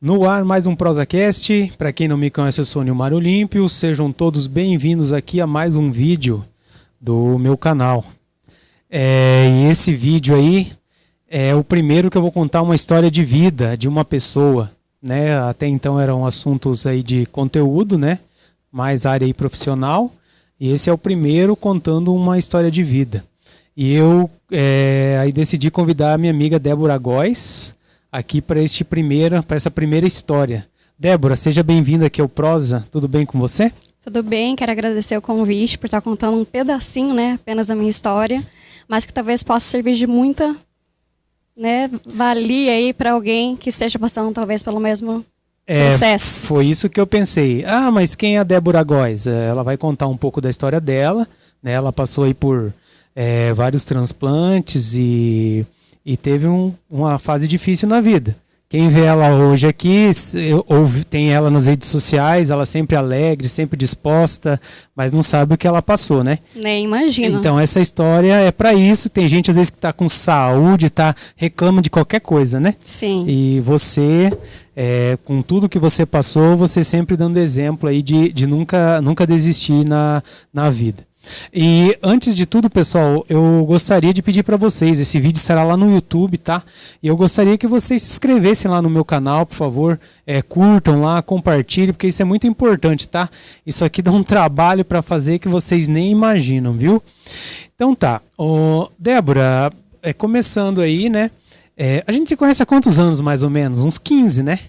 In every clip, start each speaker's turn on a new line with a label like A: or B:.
A: No ar, mais um ProsaCast. Para quem não me conhece, eu sou o Nilmar Olímpio. Sejam todos bem-vindos aqui a mais um vídeo do meu canal. E esse vídeo aí é o primeiro que eu vou contar uma história de vida de uma pessoa, né? Até então eram assuntos aí de conteúdo, né? Mais área aí profissional. E esse é o primeiro contando uma história de vida. E eu aí decidi convidar a minha amiga Débora Góes aqui para essa primeira história. Débora, seja bem-vinda aqui ao Prosa. Tudo bem com você?
B: Tudo bem, quero agradecer o convite por estar contando um pedacinho, né, apenas da minha história, mas que talvez possa servir de muita, né, valia aí para alguém que esteja passando talvez pelo mesmo processo.
A: Foi isso que eu pensei. Mas quem é a Débora Góes? Ela vai contar um pouco da história dela, né? Ela passou aí por vários transplantes e teve uma fase difícil na vida. Quem vê ela hoje aqui, tem ela nas redes sociais, ela sempre alegre, sempre disposta, mas não sabe o que ela passou, né?
B: Nem imagino.
A: Então, essa história é para isso. Tem gente, às vezes, que está com saúde, reclama de qualquer coisa, né?
B: Sim.
A: E você, com tudo que você passou, você sempre dando exemplo aí de nunca desistir na vida. E antes de tudo, pessoal, eu gostaria de pedir para vocês, esse vídeo estará lá no YouTube, tá? E eu gostaria que vocês se inscrevessem lá no meu canal, por favor, curtam lá, compartilhem, porque isso é muito importante, tá? Isso aqui dá um trabalho para fazer que vocês nem imaginam, viu? Então tá, Débora, começando aí, né? A gente se conhece há quantos anos, mais ou menos? Uns 15, né?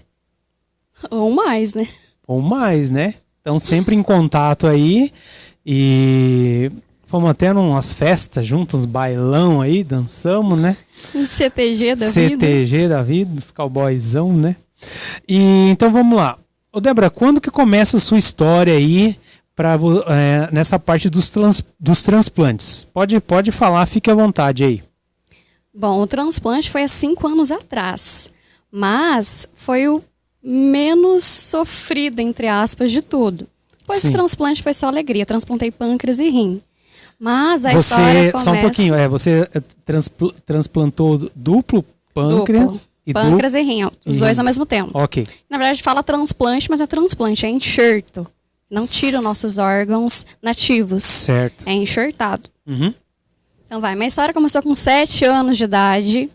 B: Ou mais, né?
A: Ou mais, né? Então sempre em contato aí. E fomos até umas festas juntos, uns bailão aí, dançamos, né?
B: Um CTG da vida.
A: CTG da vida, os cowboyzão, né? E então vamos lá. Débora, quando que começa a sua história aí nessa parte dos transplantes? Pode falar, fique à vontade aí.
B: Bom, o transplante foi há 5 anos atrás, mas foi o menos sofrido, entre aspas, de tudo. Pois o transplante foi só alegria. Eu transplantei pâncreas e rim. Mas a história começa...
A: Só um pouquinho. Você transplantou duplo pâncreas e
B: pâncreas e rim. Os dois ao mesmo tempo.
A: Ok.
B: Na verdade fala transplante, mas é transplante. É enxerto. Não tira os nossos órgãos nativos.
A: Certo.
B: É enxertado.
A: Uhum.
B: Então vai. Minha história começou com 7 anos de idade.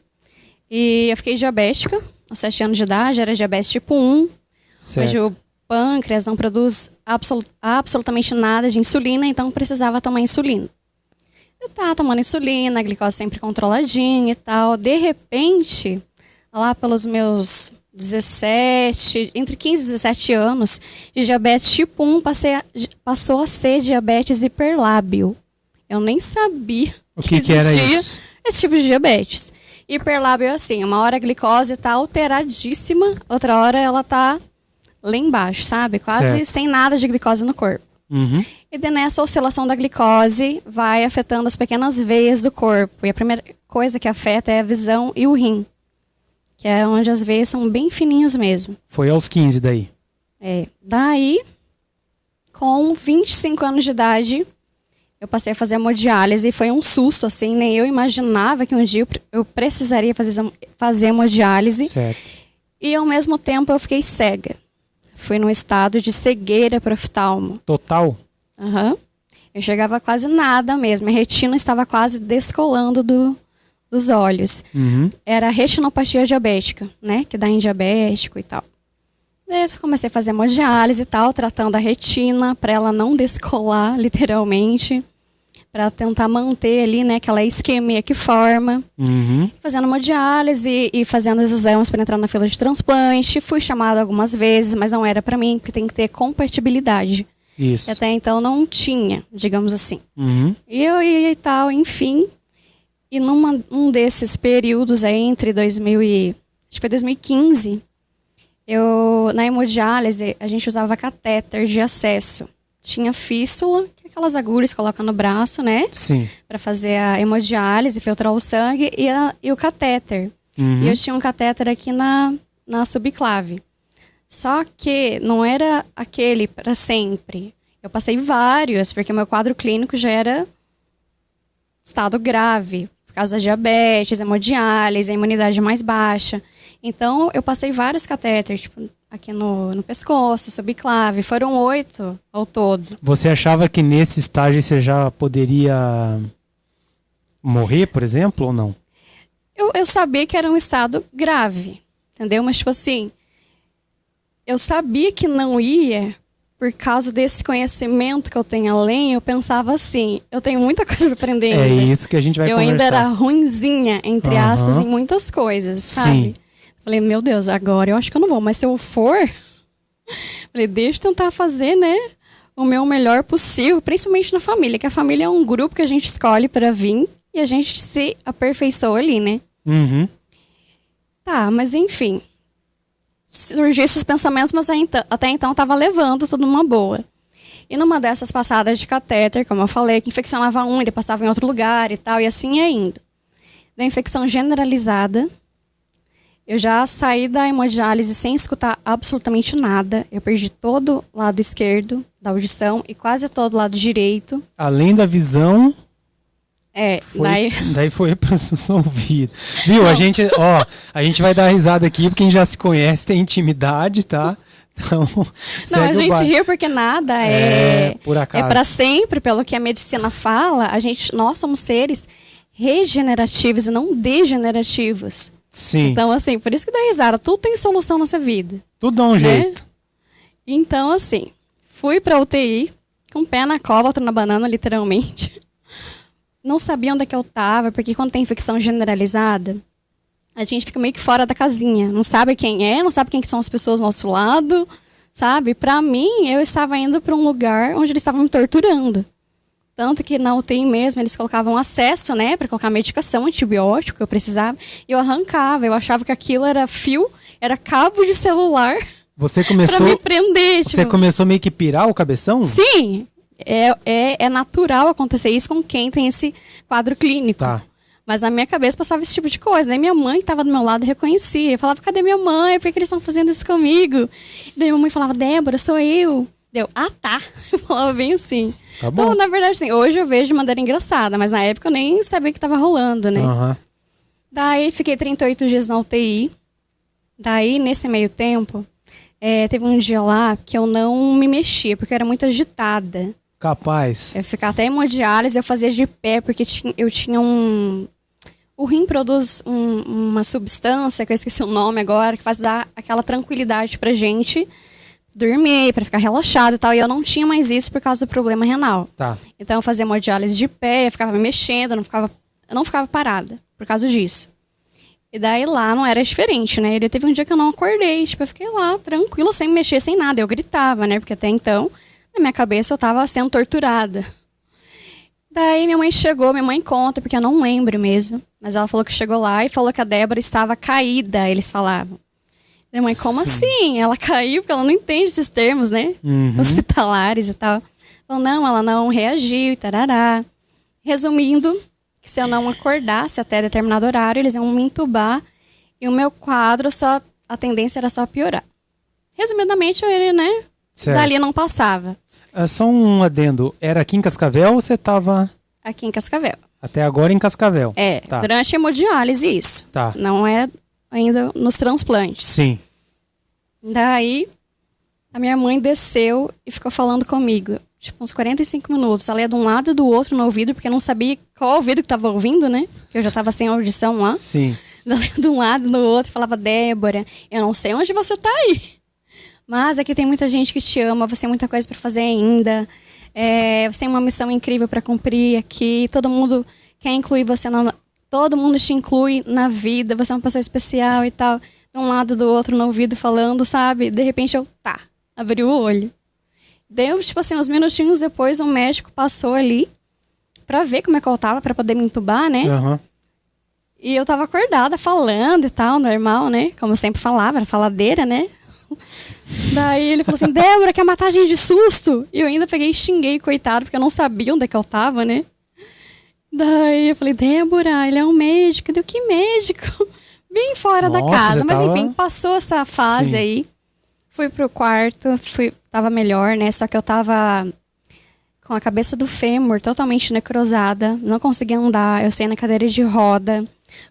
B: E eu fiquei diabética. Aos 7 anos de idade. Era diabetes tipo 1.
A: Certo.
B: Onde o pâncreas não produz absolutamente nada de insulina, então precisava tomar insulina. Eu estava tomando insulina, a glicose sempre controladinha e tal. De repente, lá pelos meus 17, entre 15 e 17 anos, de diabetes tipo 1 passou a ser diabetes hiperlábio. Eu nem sabia que existia esse tipo de diabetes. Hiperlábio é assim, uma hora a glicose está alteradíssima, outra hora ela está lá embaixo, sabe? Quase certo. Sem nada de glicose no corpo.
A: Uhum.
B: E nessa oscilação da glicose vai afetando as pequenas veias do corpo. E a primeira coisa que afeta é a visão e o rim. Que é onde as veias são bem fininhas mesmo.
A: Foi aos 15 daí?
B: Daí, com 25 anos de idade, eu passei a fazer hemodiálise. E foi um susto, assim. Nem eu imaginava que um dia eu precisaria fazer hemodiálise.
A: Certo.
B: E ao mesmo tempo eu fiquei cega. Fui num estado de cegueira para oftalmo.
A: Total?
B: Aham. Eu chegava a quase nada mesmo. A retina estava quase descolando dos olhos.
A: Uhum.
B: Era retinopatia diabética, né? Que dá em diabético e tal. Daí eu comecei a fazer hemodiálise e tal, tratando a retina para ela não descolar, literalmente. Para tentar manter ali, né, aquela isquemia que forma.
A: Uhum.
B: Fazendo hemodiálise e fazendo os exames para entrar na fila de transplante. Fui chamada algumas vezes, mas não era para mim, porque tem que ter compatibilidade.
A: Isso.
B: E até então não tinha, digamos assim.
A: Uhum.
B: E eu ia e tal, enfim. E num desses períodos aí, entre acho que foi 2015, na hemodiálise, a gente usava catéter de acesso. Tinha fístula, que é aquelas agulhas que colocam no braço, né?
A: Sim.
B: Para fazer a hemodiálise, filtrar o sangue e o catéter.
A: Uhum.
B: E eu tinha um catéter aqui na subclave. Só que não era aquele para sempre. Eu passei vários, porque meu quadro clínico já era estado grave. causa da diabetes, hemodiálise, a imunidade mais baixa. Então, eu passei vários catéteres, tipo, aqui no pescoço, subclave. Foram 8 ao todo.
A: Você achava que nesse estágio você já poderia morrer, por exemplo, ou não?
B: Eu sabia que era um estado grave, entendeu? Mas, tipo assim, eu sabia que não ia, por causa desse conhecimento que eu tenho além, eu pensava assim, eu tenho muita coisa para aprender ainda.
A: É isso que a gente vai
B: eu
A: conversar.
B: ainda era ruinzinha, entre aspas, em muitas coisas, sabe?
A: Sim.
B: Falei, meu Deus, agora eu acho que eu não vou, mas se eu for, falei, deixa eu tentar fazer, né, o meu melhor possível, principalmente na família, que a família é um grupo que a gente escolhe para vir e a gente se aperfeiçoa ali, né?
A: Uhum.
B: Tá, mas enfim, surgiu esses pensamentos, mas até então eu tava levando tudo numa boa. E numa dessas passadas de catéter, como eu falei, que infeccionava um, ele passava em outro lugar e tal, e assim ia indo. Da infecção generalizada, eu já saí da hemodiálise sem escutar absolutamente nada. Eu perdi todo o lado esquerdo da audição e quase todo o lado direito.
A: Além da visão,
B: Daí
A: foi para o ouvido. Viu? A gente vai dar risada aqui porque a gente já se conhece, tem intimidade, tá? Então,
B: não, a gente ri porque nada
A: por acaso.
B: É para sempre, pelo que a medicina fala. Nós somos seres regenerativos e não degenerativos.
A: Sim.
B: Então, assim, por isso que dá risada. Tudo tem solução nessa vida.
A: Tudo dá um jeito.
B: Então, assim, fui pra UTI, com o pé na cova, outro na banana, literalmente. Não sabia onde é que eu tava, porque quando tem infecção generalizada, a gente fica meio que fora da casinha. Não sabe quem é, não sabe quem que são as pessoas ao nosso lado, sabe? Pra mim, eu estava indo pra um lugar onde eles estavam me torturando. Tanto que na UTI mesmo, eles colocavam acesso, né, para colocar medicação, antibiótico que eu precisava. E eu arrancava, eu achava que aquilo era fio, era cabo de celular.
A: Você começou
B: pra me prender.
A: Você começou meio que pirar o cabeção?
B: Sim, é natural acontecer isso com quem tem esse quadro clínico.
A: Tá.
B: Mas na minha cabeça passava esse tipo de coisa. Daí minha mãe que estava do meu lado reconhecia. Eu falava, cadê minha mãe? Por que eles estão fazendo isso comigo? Daí minha mãe falava, Débora, sou eu. Deu, tá. Eu falava bem assim.
A: Tá bom.
B: Então, na verdade, assim, hoje eu vejo de maneira engraçada, mas na época eu nem sabia o que estava rolando, né?
A: Uhum.
B: Daí fiquei 38 dias na UTI. Daí, nesse meio tempo, teve um dia lá que eu não me mexia, porque eu era muito agitada.
A: Capaz.
B: Eu ficava até hemodiálise, eu fazia de pé, porque eu tinha um... O rim produz uma substância, que eu esqueci o nome agora, que faz dar aquela tranquilidade pra gente dormir, pra ficar relaxado e tal. E eu não tinha mais isso por causa do problema renal.
A: Tá.
B: Então eu fazia hemodiálise de pé, eu ficava me mexendo, eu não ficava parada por causa disso. E daí lá não era diferente, né? E teve um dia que eu não acordei, tipo, eu fiquei lá tranquila, sem me mexer, sem nada. Eu gritava, né? Porque até então, na minha cabeça, eu tava sendo torturada. Daí minha mãe conta, porque eu não lembro mesmo. Mas ela falou que chegou lá e falou que a Débora estava caída, eles falavam. Minha mãe, como assim? Ela caiu, porque ela não entende esses termos, né?
A: Uhum.
B: Hospitalares e tal. Falou, não, ela não reagiu e tarará. Resumindo, que se eu não acordasse até determinado horário, eles iam me entubar e o meu quadro, a tendência era só piorar. Resumidamente, ele, né?
A: Certo.
B: Dali não passava.
A: Só um adendo. Era aqui em Cascavel ou você estava...
B: Aqui em Cascavel.
A: Até agora em Cascavel. Tá.
B: Durante a hemodiálise isso.
A: Tá.
B: Não é ainda nos transplantes.
A: Sim.
B: Daí, a minha mãe desceu e ficou falando comigo. Tipo, uns 45 minutos. Ela ia de um lado e do outro no ouvido, porque eu não sabia qual ouvido que estava ouvindo, né? Porque eu já estava sem audição lá.
A: Sim.
B: Ela ia de um lado e do outro, falava, Débora, eu não sei onde você tá aí. Mas aqui tem muita gente que te ama, você tem muita coisa para fazer ainda. Você tem uma missão incrível para cumprir aqui. Todo mundo quer incluir você, todo mundo te inclui na vida. Você é uma pessoa especial e tal. De um lado do outro no ouvido falando, sabe? De repente eu, abri o olho. Deu, tipo assim, uns minutinhos depois, um médico passou ali pra ver como é que eu tava, pra poder me entubar, né?
A: Uhum.
B: E eu tava acordada, falando e tal, normal, né? Como eu sempre falava, era faladeira, né? Daí ele falou assim, Débora, quer matar a gente de susto? E eu ainda peguei e xinguei, coitado, porque eu não sabia onde é que eu tava, né? Daí eu falei, Débora, ele é um médico. Deu, que médico? Bem fora da casa. Mas enfim, passou essa fase
A: Sim.
B: aí. Fui pro quarto, tava melhor, né? Só que eu tava com a cabeça do fêmur totalmente necrosada, não conseguia andar, eu saí na cadeira de roda.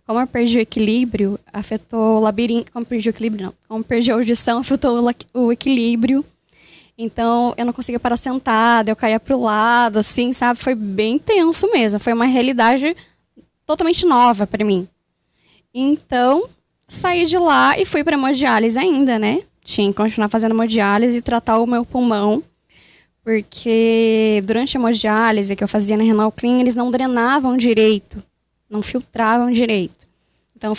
B: Como eu perdi o equilíbrio, afetou o labirinto. Como eu perdi o equilíbrio, não. Como eu perdi a audição, afetou o equilíbrio. Então, eu não conseguia parar sentada, eu caía pro lado, assim, sabe? Foi bem tenso mesmo. Foi uma realidade totalmente nova para mim. Então, saí de lá e fui para hemodiálise ainda, né? Tinha que continuar fazendo hemodiálise e tratar o meu pulmão. Porque durante a hemodiálise que eu fazia na Renal Clean, eles não drenavam direito. Não filtravam direito. Então,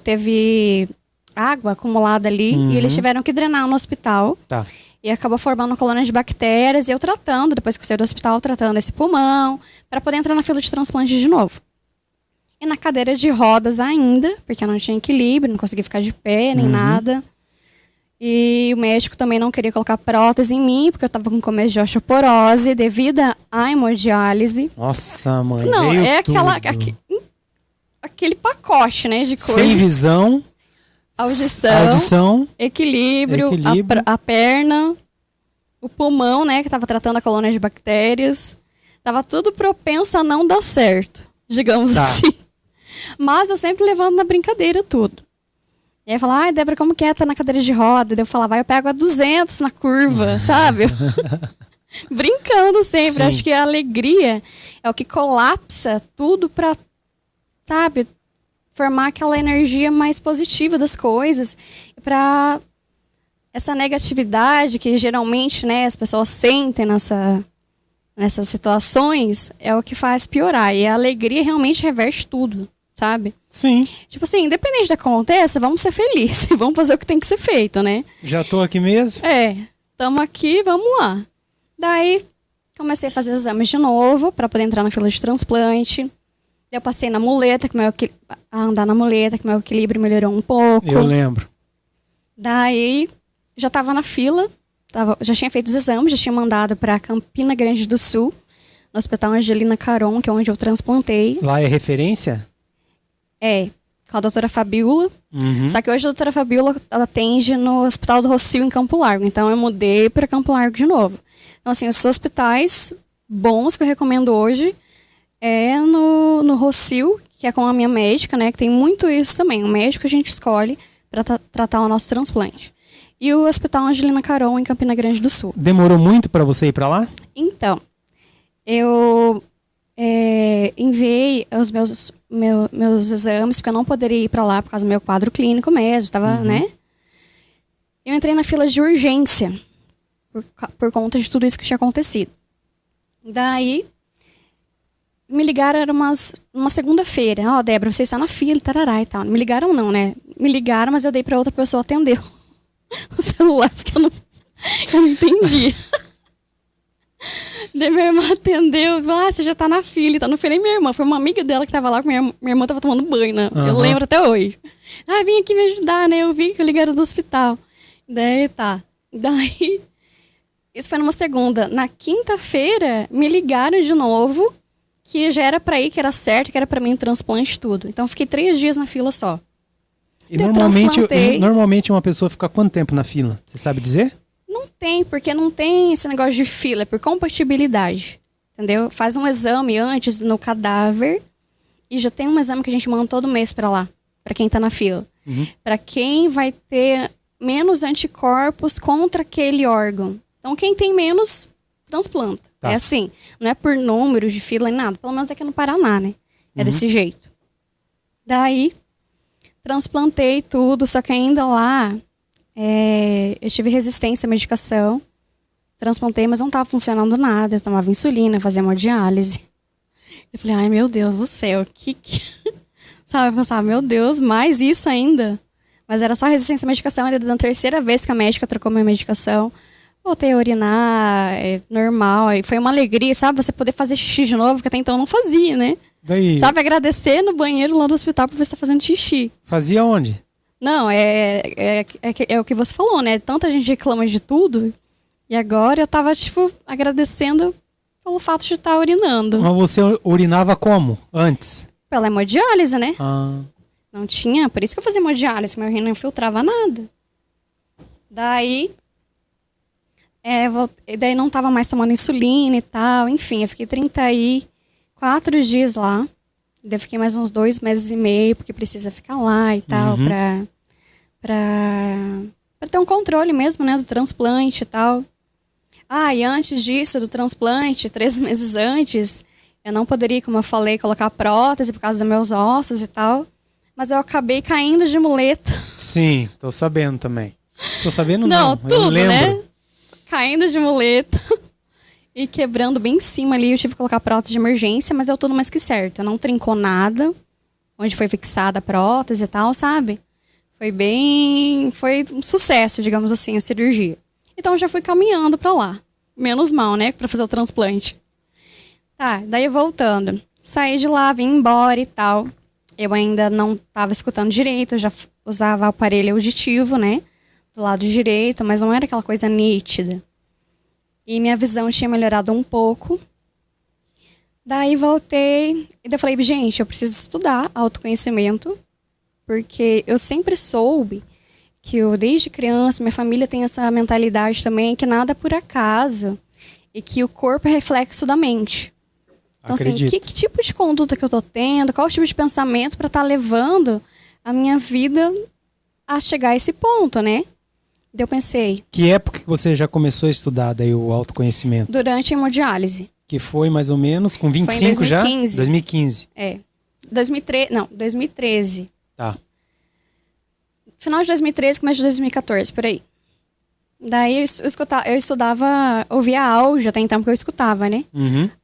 B: teve água acumulada ali e eles tiveram que drenar no hospital.
A: Tá.
B: E acabou formando uma colônia de bactérias e eu tratando, depois que eu saí do hospital, tratando esse pulmão, para poder entrar na fila de transplante de novo. E na cadeira de rodas ainda, porque eu não tinha equilíbrio, não conseguia ficar de pé, nem nada. E o médico também não queria colocar prótese em mim, porque eu tava com começo de osteoporose devido à hemodiálise.
A: Nossa, mãe.
B: Não,
A: veio
B: é
A: tudo.
B: aquele pacote, né, de coisa.
A: Sem visão.
B: Audição, equilíbrio. A perna, o pulmão, né, que tava tratando a colônia de bactérias. Tava tudo propenso a não dar certo, digamos assim. Mas eu sempre levando na brincadeira tudo. E aí falava, ai, Débora, como que é? Tá na cadeira de roda? Daí eu falava, eu pego a 200 na curva, sabe? Brincando sempre.
A: Sim.
B: Acho que a alegria é o que colapsa tudo pra, sabe, formar aquela energia mais positiva das coisas. Pra essa negatividade que geralmente, né, as pessoas sentem nessas situações, é o que faz piorar. E a alegria realmente reverte tudo, sabe?
A: Sim.
B: Tipo assim, independente do que aconteça, vamos ser felizes. Vamos fazer o que tem que ser feito, né?
A: Já tô aqui mesmo?
B: Tamo aqui, vamos lá. Daí, comecei a fazer exames de novo para poder entrar na fila de transplante. Eu passei na muleta, a andar na muleta, que meu equilíbrio melhorou um pouco.
A: Eu lembro.
B: Daí, já tava na fila, já tinha feito os exames, já tinha mandado para Campina Grande do Sul, no Hospital Angelina Caron, que é onde eu transplantei.
A: Lá é referência?
B: Com a doutora Fabiola. Só que hoje a doutora Fabiola ela atende no Hospital do Rossio, em Campo Largo. Então eu mudei para Campo Largo de novo. Então, assim, os hospitais bons que eu recomendo hoje é no Rossio, que é com a minha médica, né? Que tem muito isso também. O médico a gente escolhe para tratar o nosso transplante. E o Hospital Angelina Caron, em Campina Grande do Sul.
A: Demorou muito para você ir para lá?
B: Então, eu enviei os meus exames, porque eu não poderia ir para lá por causa do meu quadro clínico mesmo, tava, né? Eu entrei na fila de urgência por conta de tudo isso que tinha acontecido. Daí, me ligaram, era uma segunda-feira. Ó, Débora, você está na fila, tarará e tal. Me ligaram não, né? Me ligaram, mas eu dei para outra pessoa atender o celular, porque eu não entendi. Daí minha irmã atendeu e falou, você já tá na fila. Tá no fila. Nem minha irmã, foi uma amiga dela que tava lá, minha irmã tava tomando banho, né? Eu lembro até hoje. Vim aqui me ajudar, né? Eu vi que eu ligaram do hospital. Daí, isso foi numa segunda. Na quinta-feira, me ligaram de novo, que já era pra ir, que era certo, que era pra mim o transplante e tudo. Então, eu fiquei 3 dias na fila só.
A: E normalmente uma pessoa fica quanto tempo na fila? Você sabe dizer?
B: Não tem, porque não tem esse negócio de fila, é por compatibilidade, entendeu? Faz um exame antes no cadáver e já tem um exame que a gente manda todo mês pra lá, pra quem tá na fila. Pra quem vai ter menos anticorpos contra aquele órgão. Então, quem tem menos, transplanta. Tá. É assim, não é por números de fila nem nada, pelo menos aqui no Paraná, né? É desse jeito. Daí, transplantei tudo, só que ainda lá... eu tive resistência à medicação, transplantei, mas não estava funcionando nada. Eu tomava insulina, fazia hemodiálise. Eu falei, ai meu Deus do céu, sabe, eu pensava, meu Deus, mais isso ainda. Mas era só resistência à medicação, ainda na 3ª vez que a médica trocou minha medicação. Voltei a urinar, normal, e foi uma alegria, sabe, você poder fazer xixi de novo, que até então eu não fazia, né?
A: Daí...
B: Sabe, agradecer no banheiro lá do hospital pra ver se tá fazendo xixi.
A: Fazia onde?
B: Não, é o que você falou, né? Tanta gente reclama de tudo. E agora eu tava, agradecendo pelo fato de estar urinando.
A: Mas você urinava como? Antes?
B: Pela hemodiálise, né?
A: Ah.
B: Não tinha, por isso que eu fazia hemodiálise. Meu rim não infiltrava nada. Daí, E daí não tava mais tomando insulina e tal. Enfim, eu fiquei 34 dias lá. Daí eu fiquei mais uns 2 meses e meio, porque precisa ficar lá e tal, pra ter um controle mesmo, né, do transplante e tal. E antes disso, do transplante, 3 meses antes, eu não poderia, como eu falei, colocar prótese por causa dos meus ossos e tal. Mas eu acabei caindo de muleta.
A: Sim, tô sabendo também. Tô sabendo
B: não,
A: eu
B: tudo,
A: lembro.
B: né? Caindo de muleta e quebrando bem em cima ali. Eu tive que colocar prótese de emergência, mas deu tudo mais que certo. Não trincou nada, onde foi fixada a prótese e tal, sabe? Foi um sucesso, digamos assim, a cirurgia. Então eu já fui caminhando pra lá. Menos mal, né? Pra fazer o transplante. Tá, daí voltando. Saí de lá, vim embora e tal. Eu ainda não tava escutando direito, eu já usava o aparelho auditivo, né? Do lado direito, mas não era aquela coisa nítida. E minha visão tinha melhorado um pouco. Daí voltei e daí falei, gente, eu preciso estudar autoconhecimento, porque eu sempre soube que desde criança, minha família tem essa mentalidade também, que nada é por acaso e que o corpo é reflexo da mente. Então,
A: Acredito.
B: assim, que tipo de conduta que eu tô tendo, qual o tipo de pensamento para estar levando a minha vida a chegar a esse ponto, né? Daí eu pensei...
A: Que época que você já começou a estudar daí o autoconhecimento?
B: Durante a hemodiálise.
A: Que foi mais ou menos com 25
B: foi em 2015.
A: já? 2015.
B: 2013.
A: Tá.
B: Final de 2013, começo de 2014, por aí. Daí eu estudava, ouvia áudio até então, porque eu escutava, né?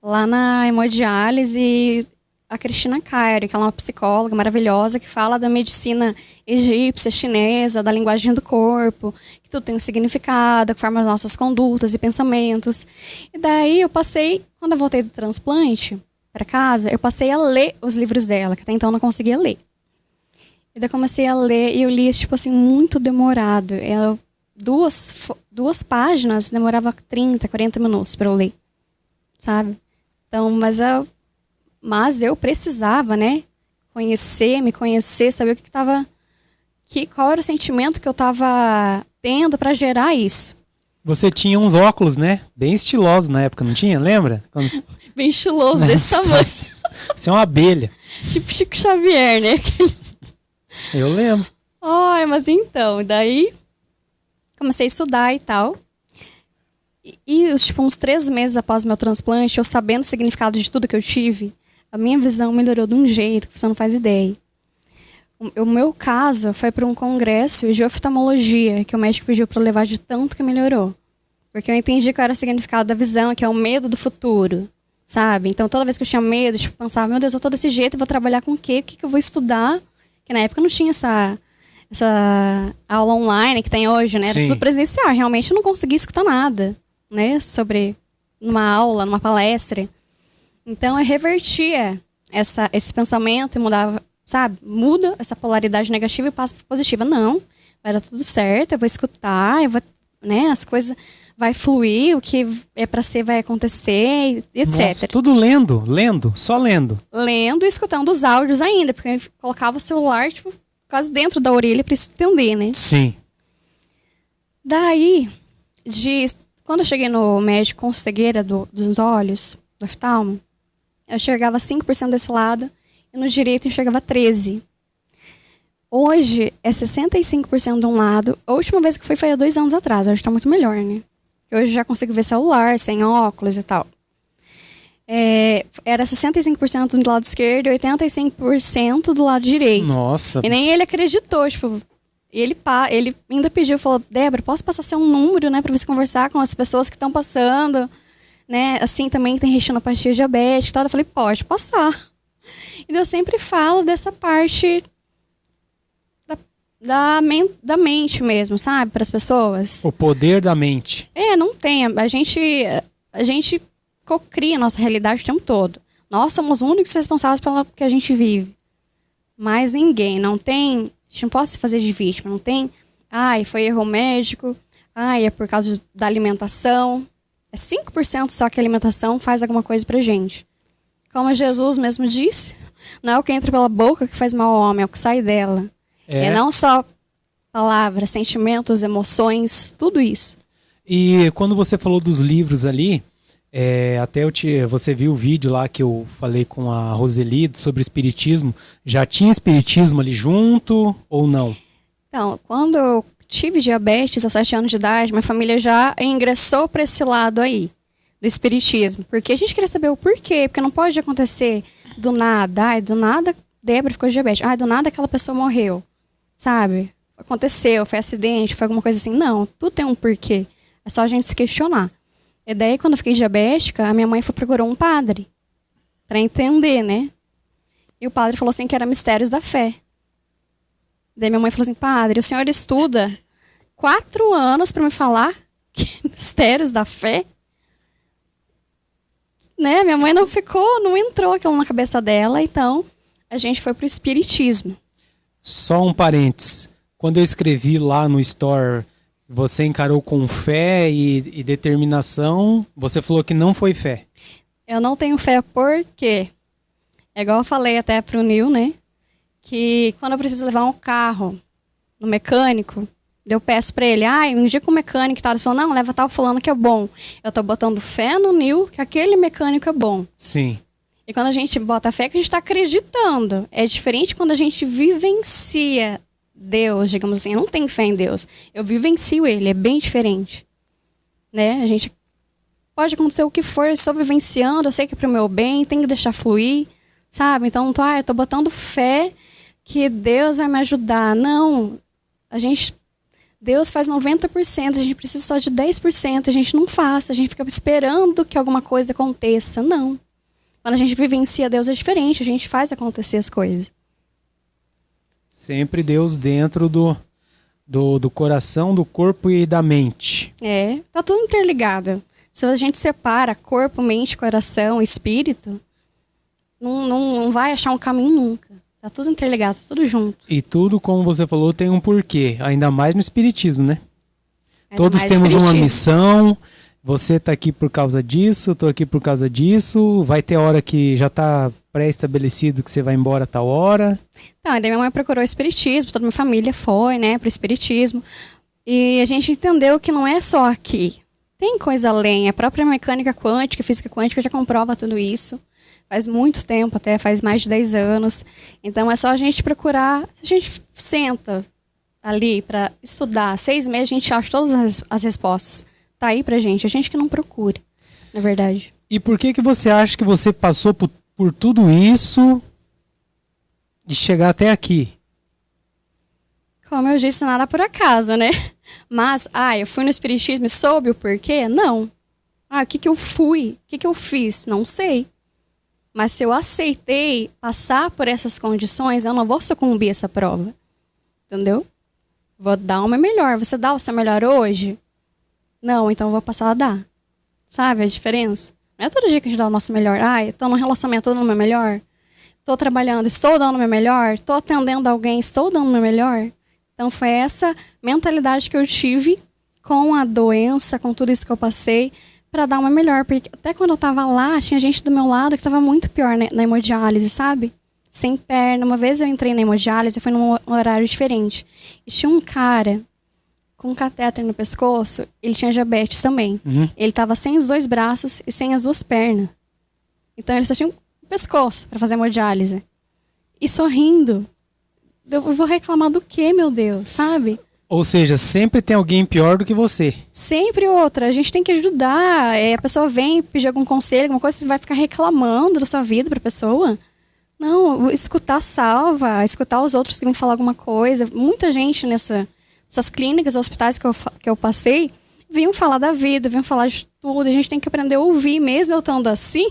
B: Lá na hemodiálise, a Cristina Cairo, que ela é uma psicóloga maravilhosa, que fala da medicina egípcia, chinesa, da linguagem do corpo, que tudo tem um significado, que forma as nossas condutas e pensamentos. E daí quando eu voltei do transplante para casa, eu passei a ler os livros dela, que até então eu não conseguia ler. E daí eu comecei a ler e eu li, tipo assim, muito demorado. Duas páginas demorava 30, 40 minutos para eu ler, sabe? Então, mas eu precisava, né? Me conhecer, saber qual era o sentimento que eu tava tendo para gerar isso.
A: Você tinha uns óculos, né? Bem estilosos na época, não tinha? Lembra?
B: Bem estiloso, desse tamanho.
A: Você é uma abelha.
B: Tipo Chico Xavier, né?
A: Eu lembro.
B: Mas então, daí comecei a estudar e tal. E tipo, uns 3 meses após o meu transplante, eu sabendo o significado de tudo que eu tive, a minha visão melhorou de um jeito que você não faz ideia. O meu caso foi para um congresso de oftalmologia, que o médico pediu para eu levar de tanto que melhorou. Porque eu entendi qual era o significado da visão, que é o medo do futuro, sabe? Então, toda vez que eu tinha medo, tipo, pensava, meu Deus, eu tô desse jeito, eu vou trabalhar com o quê? O que eu vou estudar? Que na época não tinha essa aula online que tem hoje, né? Era tudo presencial. Realmente eu não conseguia escutar nada, né? Sobre numa aula, numa palestra. Então eu revertia esse pensamento e mudava, sabe? Muda essa polaridade negativa e passa para positiva. Não, vai dar tudo certo, eu vou escutar, né? As coisas vai fluir, o que é para ser vai acontecer, etc.
A: Nossa, tudo lendo, só lendo.
B: Lendo e escutando os áudios ainda, porque eu colocava o celular, tipo, quase dentro da orelha para entender, né?
A: Sim.
B: Daí, quando eu cheguei no médico com cegueira dos olhos, do oftalmo, eu enxergava 5% desse lado e no direito eu enxergava 13%. Hoje é 65% de um lado. A última vez que foi há 2 anos atrás. Hoje tá muito melhor, né? Hoje eu já consigo ver celular, sem óculos e tal. Era 65% do lado esquerdo e 85% do lado direito.
A: Nossa.
B: E nem ele acreditou, tipo... Ele ainda pediu, falou, Débora, posso passar seu número, né? Pra você conversar com as pessoas que estão passando, né? Assim, também tem retinopatia diabética e tal. Eu falei, pode passar. E eu sempre falo dessa parte... Da mente mesmo, sabe? Para as pessoas.
A: O poder da mente.
B: Não tem. A gente cocria a nossa realidade o tempo todo. Nós somos os únicos responsáveis pelo que a gente vive. Mas ninguém. Não tem... A gente não pode se fazer de vítima. Não tem... foi erro médico. É por causa da alimentação. É 5% só que a alimentação faz alguma coisa pra gente. Como Jesus mesmo disse, não é o que entra pela boca que faz mal ao homem, é o que sai dela. É não só palavras, sentimentos, emoções, tudo isso.
A: E quando você falou dos livros ali, você viu o vídeo lá que eu falei com a Roseli sobre espiritismo. Já tinha espiritismo ali junto ou não?
B: Então, quando eu tive diabetes aos 7 anos de idade, minha família já ingressou para esse lado aí, do espiritismo. Porque a gente queria saber o porquê, porque não pode acontecer do nada. Ai, do nada, Débora ficou diabética. Ai, do nada aquela pessoa morreu, sabe? Aconteceu, foi acidente, foi alguma coisa assim. Não, tudo tem um porquê. É só a gente se questionar. E daí, quando eu fiquei diabética, a minha mãe procurou um padre para entender, né? E o padre falou assim que era mistérios da fé. Daí minha mãe falou assim, padre, o senhor estuda 4 anos para me falar que mistérios da fé? Né? Minha mãe não entrou aquilo na cabeça dela, então a gente foi pro espiritismo.
A: Só um parênteses. Quando eu escrevi lá no Store, você encarou com fé e determinação, você falou que não foi fé.
B: Eu não tenho fé porque, é igual eu falei até pro Nil, né? Que quando eu preciso levar um carro no mecânico, eu peço pra ele, um dia com o mecânico e tal, ele falou, não, leva tal fulano que é bom. Eu tô botando fé no Nil que aquele mecânico é bom.
A: Sim.
B: E quando a gente bota fé, que a gente tá acreditando. É diferente quando a gente vivencia Deus, digamos assim. Eu não tenho fé em Deus. Eu vivencio ele, é bem diferente. Né? A gente pode acontecer o que for, eu estou vivenciando, eu sei que é pro meu bem, tem que deixar fluir, sabe? Então, eu tô botando fé que Deus vai me ajudar. Não, Deus faz 90%, a gente precisa só de 10%, a gente não faz, a gente fica esperando que alguma coisa aconteça. Não. Quando a gente vivencia Deus é diferente, a gente faz acontecer as coisas.
A: Sempre Deus dentro do coração, do corpo e da mente.
B: Tá tudo interligado. Se a gente separa corpo, mente, coração, espírito, não vai achar um caminho nunca. Tá tudo interligado, tá tudo junto.
A: E tudo, como você falou, tem um porquê. Ainda mais no espiritismo, né?
B: Ainda
A: Todos
B: mais
A: temos uma
B: espiritismo.
A: missão. Você tá aqui por causa disso, eu tô aqui por causa disso. Vai ter hora que já tá pré-estabelecido que você vai embora a tal hora.
B: Então, daí minha mãe procurou o espiritismo, toda minha família foi, né, pro espiritismo. E a gente entendeu que não é só aqui. Tem coisa além. A própria mecânica quântica, física quântica já comprova tudo isso. Faz muito tempo, até faz mais de 10 anos. Então é só a gente procurar. Se a gente senta ali para estudar 6 meses, a gente acha todas as respostas. Tá aí pra gente. A gente que não procura, na verdade.
A: E por que você acha que você passou por tudo isso e chegar até aqui?
B: Como eu disse, nada por acaso, né? Mas, eu fui no espiritismo e soube o porquê? Não. O que eu fui? O que eu fiz? Não sei. Mas se eu aceitei passar por essas condições, eu não vou sucumbir a essa prova. Entendeu? Vou dar o meu melhor. Você dá o seu melhor hoje? Não, então eu vou passar a dar. Sabe a diferença? Não é todo dia que a gente dá o nosso melhor. Estou num relacionamento, estou dando o meu melhor. Estou trabalhando, estou dando o meu melhor. Estou atendendo alguém, estou dando o meu melhor. Então foi essa mentalidade que eu tive com a doença, com tudo isso que eu passei, para dar uma melhor. Porque até quando eu tava lá, tinha gente do meu lado que tava muito pior na hemodiálise, sabe? Sem perna. Uma vez eu entrei na hemodiálise, foi num horário diferente. E tinha um cara com um catéter no pescoço, ele tinha diabetes também.
A: Uhum.
B: Ele tava sem os 2 braços e sem as 2 pernas. Então ele só tinha um pescoço para fazer hemodiálise. E sorrindo. Eu vou reclamar do quê, meu Deus, sabe?
A: Ou seja, sempre tem alguém pior do que você.
B: Sempre outra. A gente tem que ajudar. A pessoa vem pedir algum conselho, alguma coisa, você vai ficar reclamando da sua vida pra pessoa. Não, escutar salva, escutar os outros que vêm falar alguma coisa. Muita gente nessas clínicas, hospitais que eu passei, vinham falar da vida, vinham falar de tudo. A gente tem que aprender a ouvir, mesmo eu estando assim.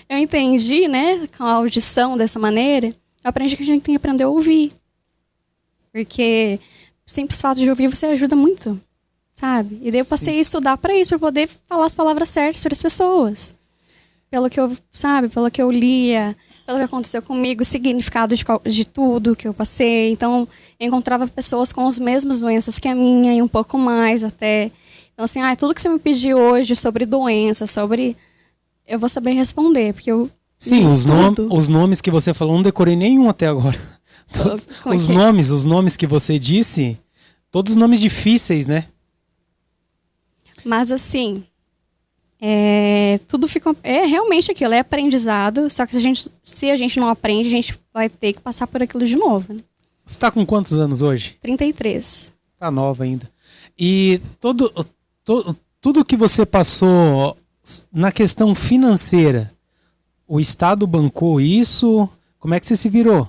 B: Eu entendi, né, com a audição dessa maneira, eu aprendi que a gente tem que aprender a ouvir. Porque simples fato de ouvir você ajuda muito, sabe? E daí eu passei a estudar para isso, para poder falar as palavras certas para as pessoas. Pelo que eu, sabe, pelo que eu lia, pelo que aconteceu comigo, o significado de tudo que eu passei. Então, eu encontrava pessoas com as mesmas doenças que a minha e um pouco mais até. Então, assim, tudo que você me pediu hoje sobre doença, eu vou saber responder, porque eu...
A: Sim, os nomes que você falou, não decorei nenhum até agora. Os nomes que você disse, todos nomes difíceis, né?
B: Mas assim, tudo fica... É realmente aquilo, é aprendizado. Só que se a gente não aprende, a gente vai ter que passar por aquilo de novo, né?
A: Você tá com quantos anos hoje?
B: 33.
A: Tá nova ainda. E tudo que você passou na questão financeira, o Estado bancou isso? Como é que você se virou?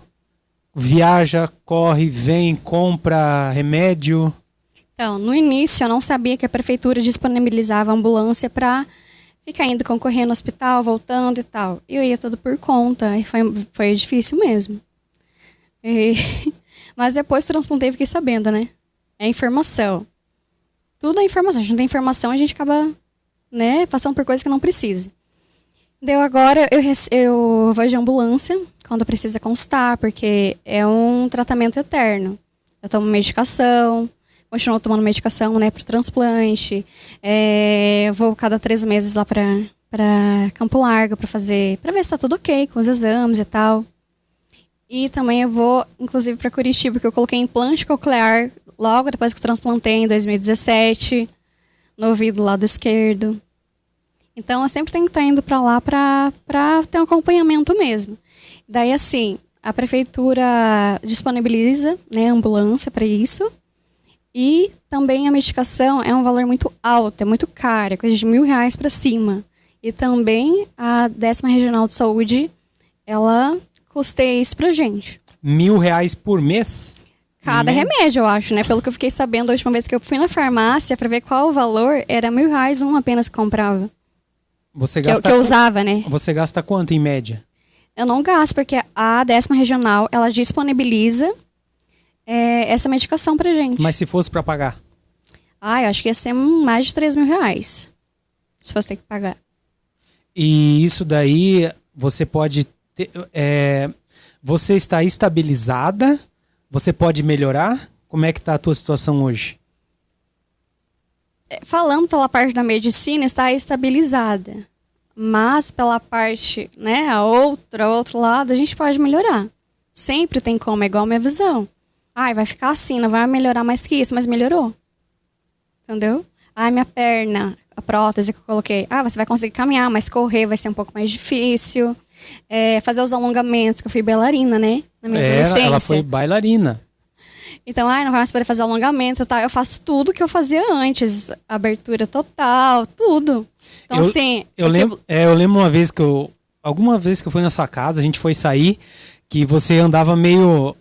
A: Viaja, corre, vem, compra remédio?
B: Então, no início eu não sabia que a prefeitura disponibilizava ambulância para ficar indo concorrer no hospital, voltando e tal. E eu ia tudo por conta, e foi difícil mesmo. Mas depois do transplantei, fiquei sabendo, né? É informação. Tudo é informação. A gente não tem informação, a gente acaba, né, passando por coisas que não precisa. Deu agora, eu vou de ambulância quando precisa constar, porque é um tratamento eterno. Eu tomo medicação, continuo tomando medicação, né, pro transplante. Vou cada 3 meses lá para Campo Largo para ver se tá tudo ok com os exames e tal. E também eu vou, inclusive, para Curitiba, porque eu coloquei implante coclear logo depois que eu transplantei em 2017, no ouvido do lado esquerdo. Então, eu sempre tenho que estar indo para lá para ter um acompanhamento mesmo. Daí, assim, a prefeitura disponibiliza, né, ambulância para isso. E também a medicação é um valor muito alto, é muito caro, é coisa de R$1.000 para cima. E também a 10ª Regional de Saúde, ela custeia isso pra gente.
A: R$1.000 por mês?
B: Cada remédio, eu acho, né? Pelo que eu fiquei sabendo a última vez que eu fui na farmácia para ver qual o valor, era R$1.000 um apenas que comprava.
A: Você gasta
B: que eu usava, né?
A: Você gasta quanto em média?
B: Eu não gasto, porque a 10ª Regional, ela disponibiliza essa medicação pra gente.
A: Mas se fosse para pagar?
B: Eu acho que ia ser mais de R$3.000. Se fosse ter que pagar.
A: E isso daí, você pode ter, você está estabilizada? Você pode melhorar? Como é que está a tua situação hoje?
B: Falando pela parte da medicina, está estabilizada. Mas pela parte, né, outro lado, a gente pode melhorar. Sempre tem como, é igual a minha visão. Vai ficar assim, não vai melhorar mais que isso, mas melhorou. Entendeu? Minha perna, a prótese que eu coloquei. Você vai conseguir caminhar, mas correr vai ser um pouco mais difícil. Fazer os alongamentos, que eu fui bailarina, né? Na minha adolescência.
A: Ela foi bailarina.
B: Então, não vai mais poder fazer alongamento, tá? Eu faço tudo que eu fazia antes. Abertura total, tudo. Então, assim...
A: Eu lembro alguma vez que eu fui na sua casa, a gente foi sair, que você andava meio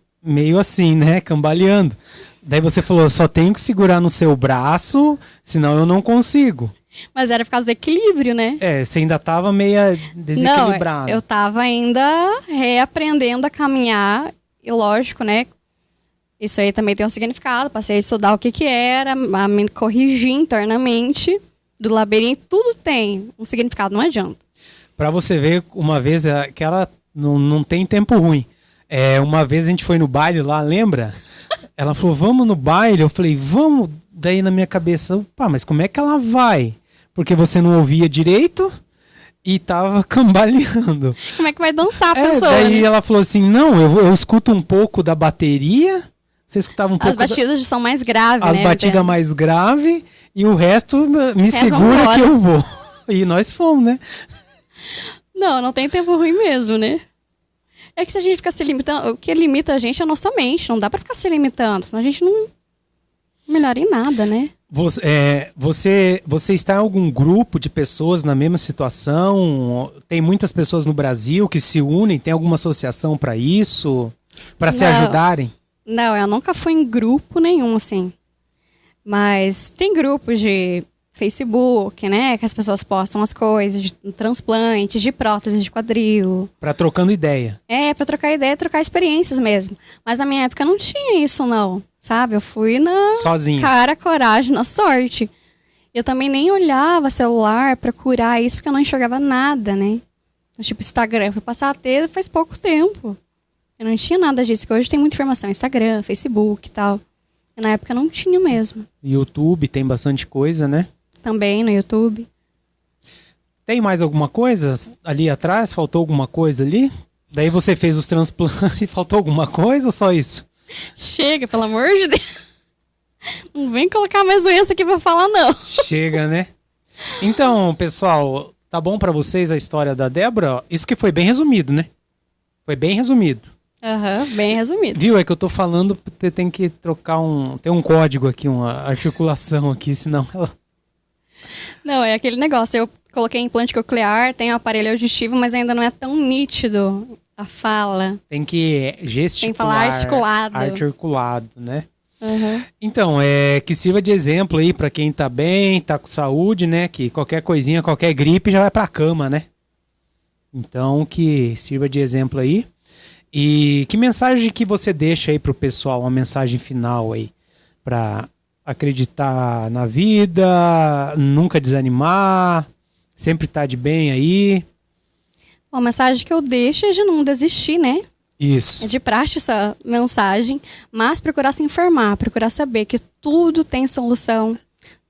A: assim, né? Cambaleando. Daí você falou, só tenho que segurar no seu braço, senão eu não consigo.
B: Mas era por causa do equilíbrio, né?
A: Você ainda tava meio desequilibrado.
B: Não, eu tava ainda reaprendendo a caminhar. E lógico, né? Isso aí também tem um significado. Passei a estudar o que era, a me corrigir internamente do labirinto. Tudo tem um significado, não adianta.
A: Pra você ver, uma vez, que ela não tem tempo ruim. Uma vez a gente foi no baile lá, lembra? Ela falou, vamos no baile? Eu falei, vamos. Daí na minha cabeça, mas como é que ela vai? Porque você não ouvia direito e tava cambaleando.
B: Como é que vai dançar a pessoa?
A: Daí
B: né?
A: Ela falou assim, não, eu escuto um pouco da bateria. Você escutava um pouco...
B: As batidas são mais graves,
A: As
B: né?
A: batidas mais graves e o resto me segura que eu vou. E nós fomos, né?
B: Não tem tempo ruim mesmo, né? É que se a gente ficar se limitando... O que limita a gente é a nossa mente. Não dá pra ficar se limitando, senão a gente não melhora em nada, né?
A: Você está em algum grupo de pessoas na mesma situação? Tem muitas pessoas no Brasil que se unem? Tem alguma associação para isso? Para se ajudarem?
B: Não, eu nunca fui em grupo nenhum, assim. Mas tem grupos de Facebook, né? Que as pessoas postam as coisas de transplantes, de prótese de quadril.
A: Pra trocando ideia.
B: Pra trocar ideia, trocar experiências mesmo. Mas na minha época não tinha isso, não. Sabe? Eu fui
A: sozinha.
B: Cara, coragem, na sorte. Eu também nem olhava celular pra curar isso, porque eu não enxergava nada, né? Tipo, Instagram. Eu fui passar a ter faz pouco tempo. Eu não tinha nada disso, que hoje tem muita informação. Instagram, Facebook e tal. E na época não tinha mesmo.
A: YouTube tem bastante coisa, né?
B: Também no YouTube.
A: Tem mais alguma coisa ali atrás? Faltou alguma coisa ali? Daí você fez os transplantes e faltou alguma coisa ou só isso?
B: Chega, pelo amor de Deus. Não vem colocar mais doença aqui pra falar, não.
A: Chega, né? Então, pessoal, tá bom pra vocês a história da Débora? Isso que foi bem resumido, né? Foi bem resumido.
B: Aham, bem resumido.
A: Viu? É que eu tô falando, tem que trocar tem um código aqui, uma articulação aqui, senão ela...
B: Não, é aquele negócio. Eu coloquei implante coclear, tenho aparelho auditivo, mas ainda não é tão nítido a fala.
A: Tem que gesticular.
B: Tem que falar articulado.
A: Articulado, né?
B: Uhum.
A: Então, que sirva de exemplo aí pra quem tá bem, tá com saúde, né? Que qualquer coisinha, qualquer gripe já vai pra cama, né? Então, que sirva de exemplo aí. E que mensagem que você deixa aí pro pessoal, uma mensagem final aí, pra acreditar na vida, nunca desanimar, sempre tá de bem aí?
B: Bom, a mensagem que eu deixo é de não desistir, né?
A: Isso.
B: É de praxe essa mensagem, mas procurar se informar, procurar saber que tudo tem solução,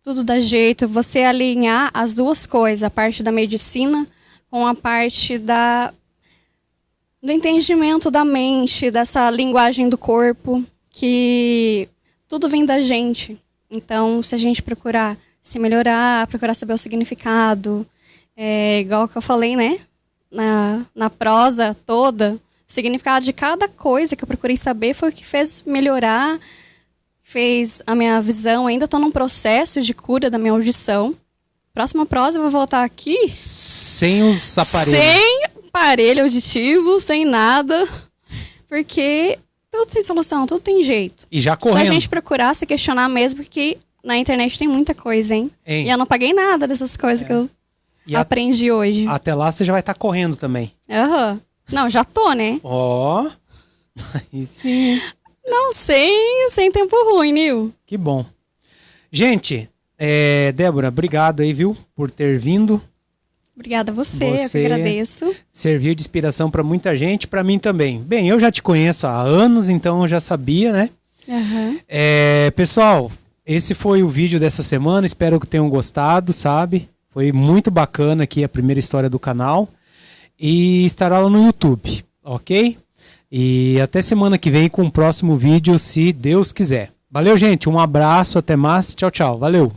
B: tudo dá jeito, você alinhar as duas coisas, a parte da medicina com a parte do entendimento da mente, dessa linguagem do corpo, que tudo vem da gente. Então, se a gente procurar se melhorar, procurar saber o significado, igual que eu falei, né? Na prosa toda, o significado de cada coisa que eu procurei saber foi o que fez melhorar, fez a minha visão. Ainda estou num processo de cura da minha audição. Próxima prosa eu vou voltar aqui.
A: Sem os aparelhos.
B: Sem aparelho auditivo, sem nada. Porque tudo tem solução, tudo tem jeito.
A: E já correndo.
B: Se a gente procurar se questionar mesmo, porque na internet tem muita coisa, hein? E eu não paguei nada dessas coisas que eu aprendi hoje.
A: Até lá você já vai estar correndo também.
B: Aham. Não, já tô, né?
A: Ó. Aí sim.
B: Não, sem tempo ruim, Nil.
A: Que bom. Gente, Débora, obrigado aí, viu, por ter vindo.
B: Obrigada a você, eu que agradeço.
A: Serviu de inspiração para muita gente, para mim também. Bem, eu já te conheço há anos, então eu já sabia, né?
B: Uhum.
A: Pessoal, esse foi o vídeo dessa semana, espero que tenham gostado, sabe? Foi muito bacana aqui a primeira história do canal. E estará lá no YouTube, ok? E até semana que vem com o próximo vídeo, se Deus quiser. Valeu, gente. Um abraço, até mais. Tchau, tchau. Valeu.